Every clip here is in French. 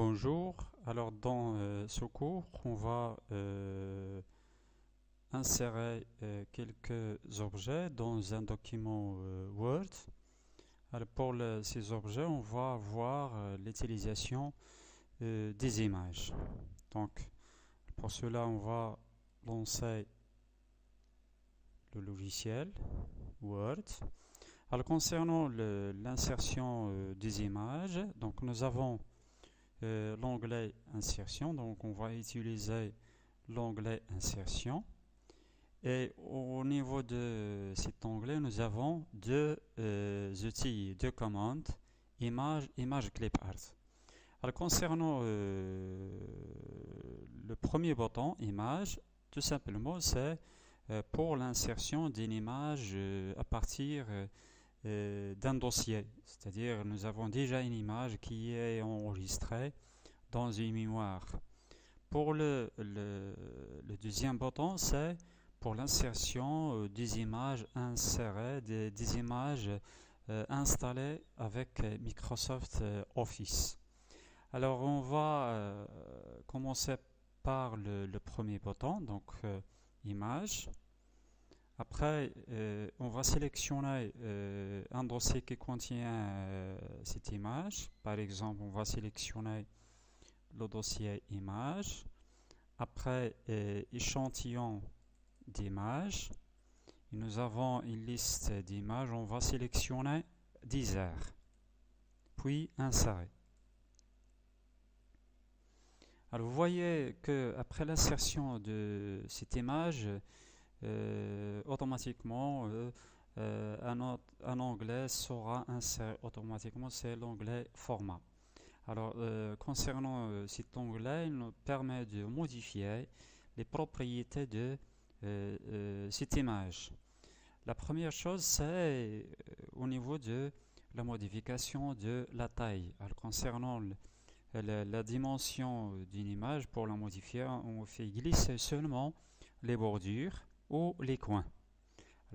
Bonjour, alors dans ce cours, on va insérer quelques objets dans un document Word. Alors ces objets, on va voir l'utilisation des images. Donc pour cela, on va lancer le logiciel Word. Alors concernant l'insertion des images, donc nous avons l'onglet insertion, donc on va utiliser l'onglet insertion et au niveau de cet onglet nous avons deux outils, deux commandes image clip art. Alors concernant le premier bouton image, tout simplement c'est pour l'insertion d'une image à partir d'un dossier, c'est-à-dire nous avons déjà une image qui est enregistrée dans une mémoire. Pour le deuxième bouton, c'est pour l'insertion des images insérées, des images installées avec Microsoft Office. Alors on va commencer par le premier bouton, donc image. Après, on va sélectionner un dossier qui contient cette image. Par exemple, on va sélectionner le dossier image. Après, échantillon d'images. Nous avons une liste d'images. On va sélectionner 10 heures. Puis insérer. Alors, vous voyez que après l'insertion de cette image, automatiquement un onglet sera inséré automatiquement, c'est l'onglet format. Alors concernant cet onglet, il nous permet de modifier les propriétés de cette image. La première chose, c'est au niveau de la modification de la taille. Alors concernant la dimension d'une image, pour la modifier, on fait glisser seulement les bordures ou les coins.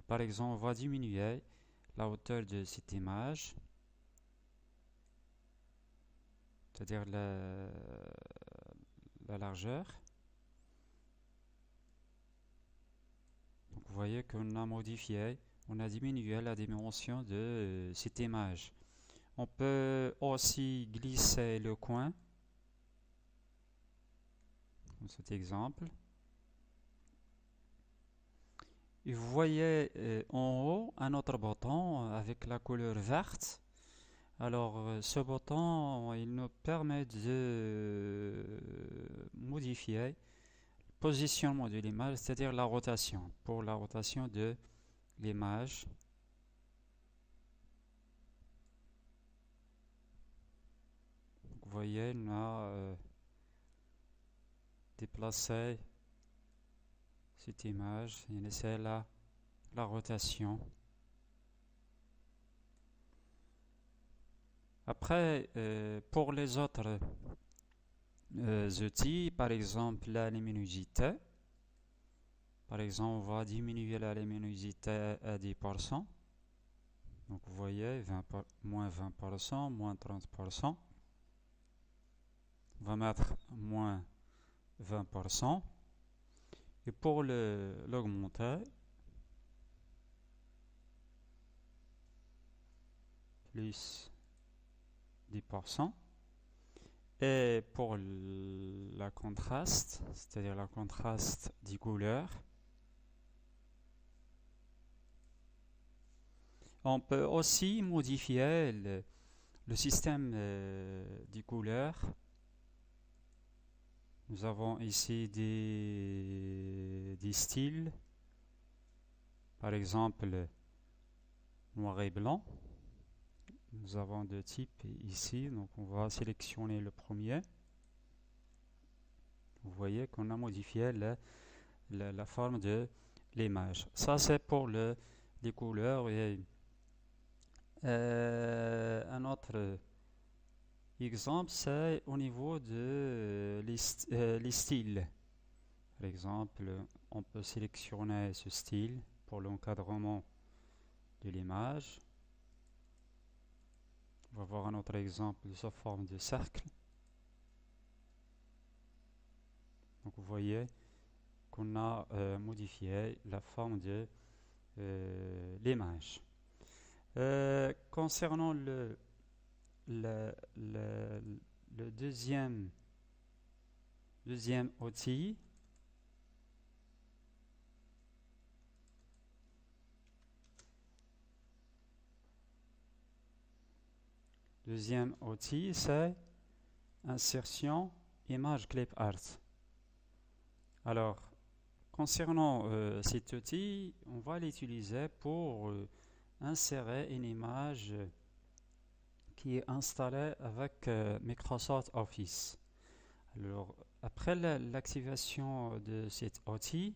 Par exemple, on va diminuer la hauteur de cette image, c'est-à-dire la largeur. Donc, vous voyez qu'on a modifié, on a diminué la dimension de cette image. On peut aussi glisser le coin, comme cet exemple. Et vous voyez en haut un autre bouton avec la couleur verte. Alors ce bouton, il nous permet de modifier le positionnement de l'image, c'est-à-dire la rotation, pour la rotation de l'image. Vous voyez, on a déplacé cette image, et c'est la rotation. Après, pour les autres outils, par exemple la luminosité, par exemple on va diminuer la luminosité à 10%. Donc vous voyez, moins 20%, moins 30%. On va mettre moins 20%. Et pour l'augmenter, plus 10%. Et pour la contraste, c'est-à-dire la contraste des couleurs, on peut aussi modifier le système des couleurs. Nous avons ici des styles, par exemple noir et blanc. Nous avons deux types ici, donc on va sélectionner le premier. Vous voyez qu'on a modifié la forme de l'image. Ça c'est pour les couleurs. Et un autre exemple, c'est au niveau de les styles. Par exemple, on peut sélectionner ce style pour l'encadrement de l'image. On va voir un autre exemple de sa forme de cercle. Donc vous voyez qu'on a modifié la forme de l'image. Concernant le, le- le deuxième outil, c'est insertion image clip art. Alors, concernant cet outil, on va l'utiliser pour insérer une image qui est installée avec Microsoft Office. Alors, après l'activation de cet outil,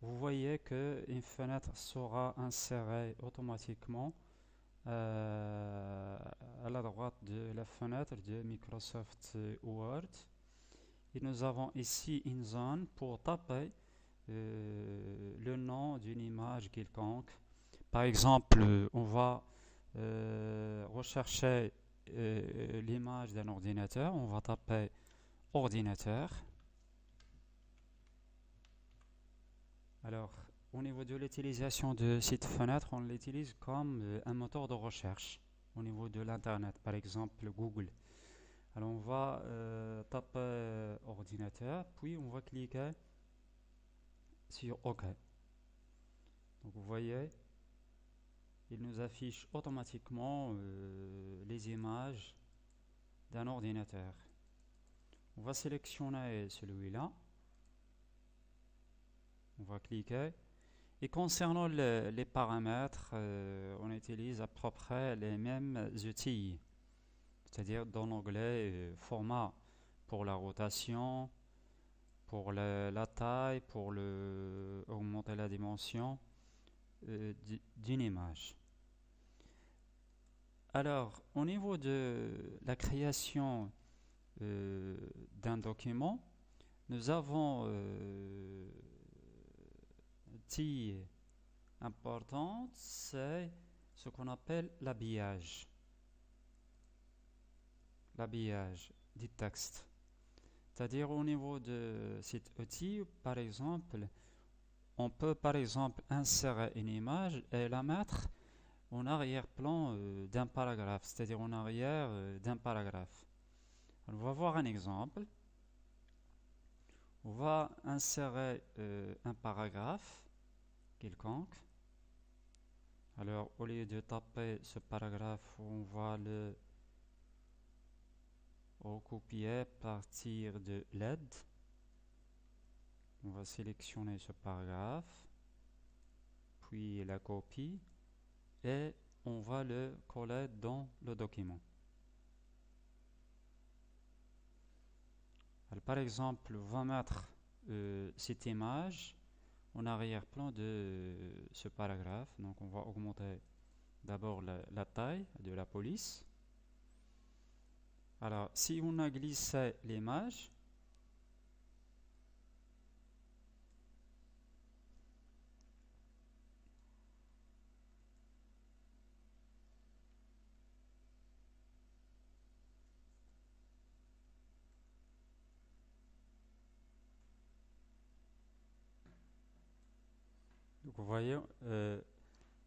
vous voyez qu'une fenêtre sera insérée automatiquement à la droite de la fenêtre de Microsoft Word. Et nous avons ici une zone pour taper le nom d'une image quelconque. Par exemple, on va rechercher l'image d'un ordinateur. On va taper ordinateur. Alors, au niveau de l'utilisation de cette fenêtre, on l'utilise comme un moteur de recherche au niveau de l'Internet, par exemple Google. Alors, on va taper ordinateur, puis on va cliquer sur OK. Donc, vous voyez, il nous affiche automatiquement les images d'un ordinateur. On va sélectionner celui-là. On va cliquer. Et concernant les paramètres, on utilise à peu près les mêmes outils. C'est-à-dire dans l'onglet format pour la rotation, pour la taille, pour augmenter la dimension d'une image. Alors, au niveau de la création d'un document, nous avons un outil important, c'est ce qu'on appelle l'habillage. L'habillage du texte. C'est-à-dire au niveau de cet outil, par exemple, on peut par exemple insérer une image et la mettre en arrière-plan d'un paragraphe, c'est-à-dire en arrière d'un paragraphe. On va voir un exemple. On va insérer un paragraphe quelconque. Alors, au lieu de taper ce paragraphe, on va le recopier à partir de l'aide. On va sélectionner ce paragraphe, puis la copie, et on va le coller dans le document. Alors, par exemple, on va mettre cette image en arrière-plan de ce paragraphe. Donc, on va augmenter d'abord la taille de la police. Alors, si on a glissé l'image, donc vous voyez,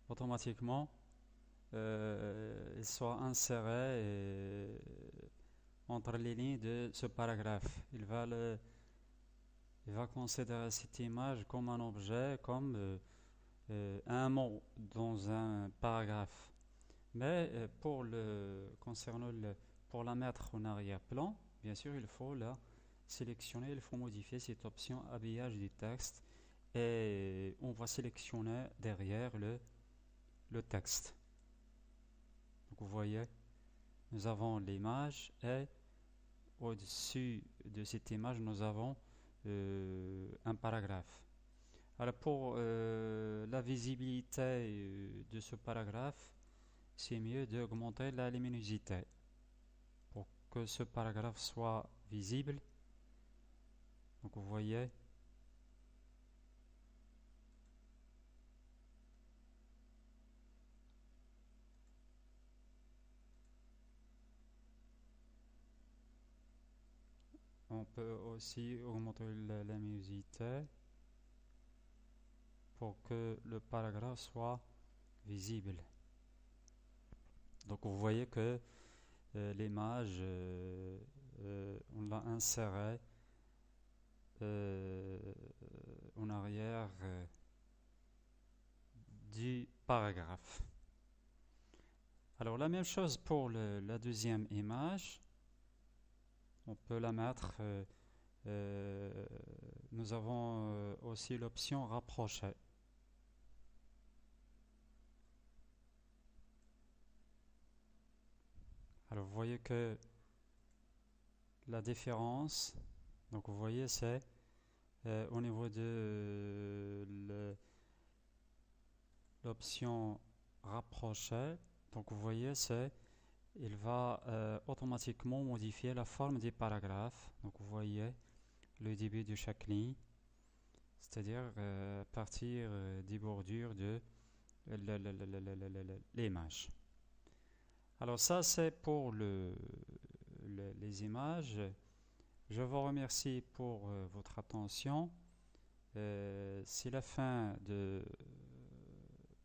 automatiquement, il sera inséré entre les lignes de ce paragraphe. Il va considérer cette image comme un objet, comme un mot dans un paragraphe. Mais pour la mettre en arrière-plan, bien sûr, il faut la sélectionner, il faut modifier cette option habillage du texte et on va sélectionner derrière le texte. Donc vous voyez, nous avons l'image et au-dessus de cette image, nous avons un paragraphe. Alors pour la visibilité de ce paragraphe, c'est mieux d'augmenter la luminosité pour que ce paragraphe soit visible. Donc vous voyez, on peut aussi augmenter la luminosité pour que le paragraphe soit visible. Donc vous voyez que l'image, on l'a insérée en arrière du paragraphe. Alors la même chose pour la deuxième image, on peut la mettre, nous avons aussi l'option rapprocher. Alors vous voyez que la différence, donc vous voyez c'est au niveau de l'option rapprocher, donc vous voyez c'est il va automatiquement modifier la forme des paragraphes. Donc vous voyez le début de chaque ligne, c'est-à-dire à partir des bordures de l'image. Alors ça c'est pour les images. Je vous remercie pour votre attention. C'est la fin de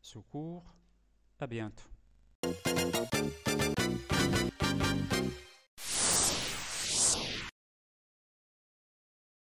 ce cours. À bientôt.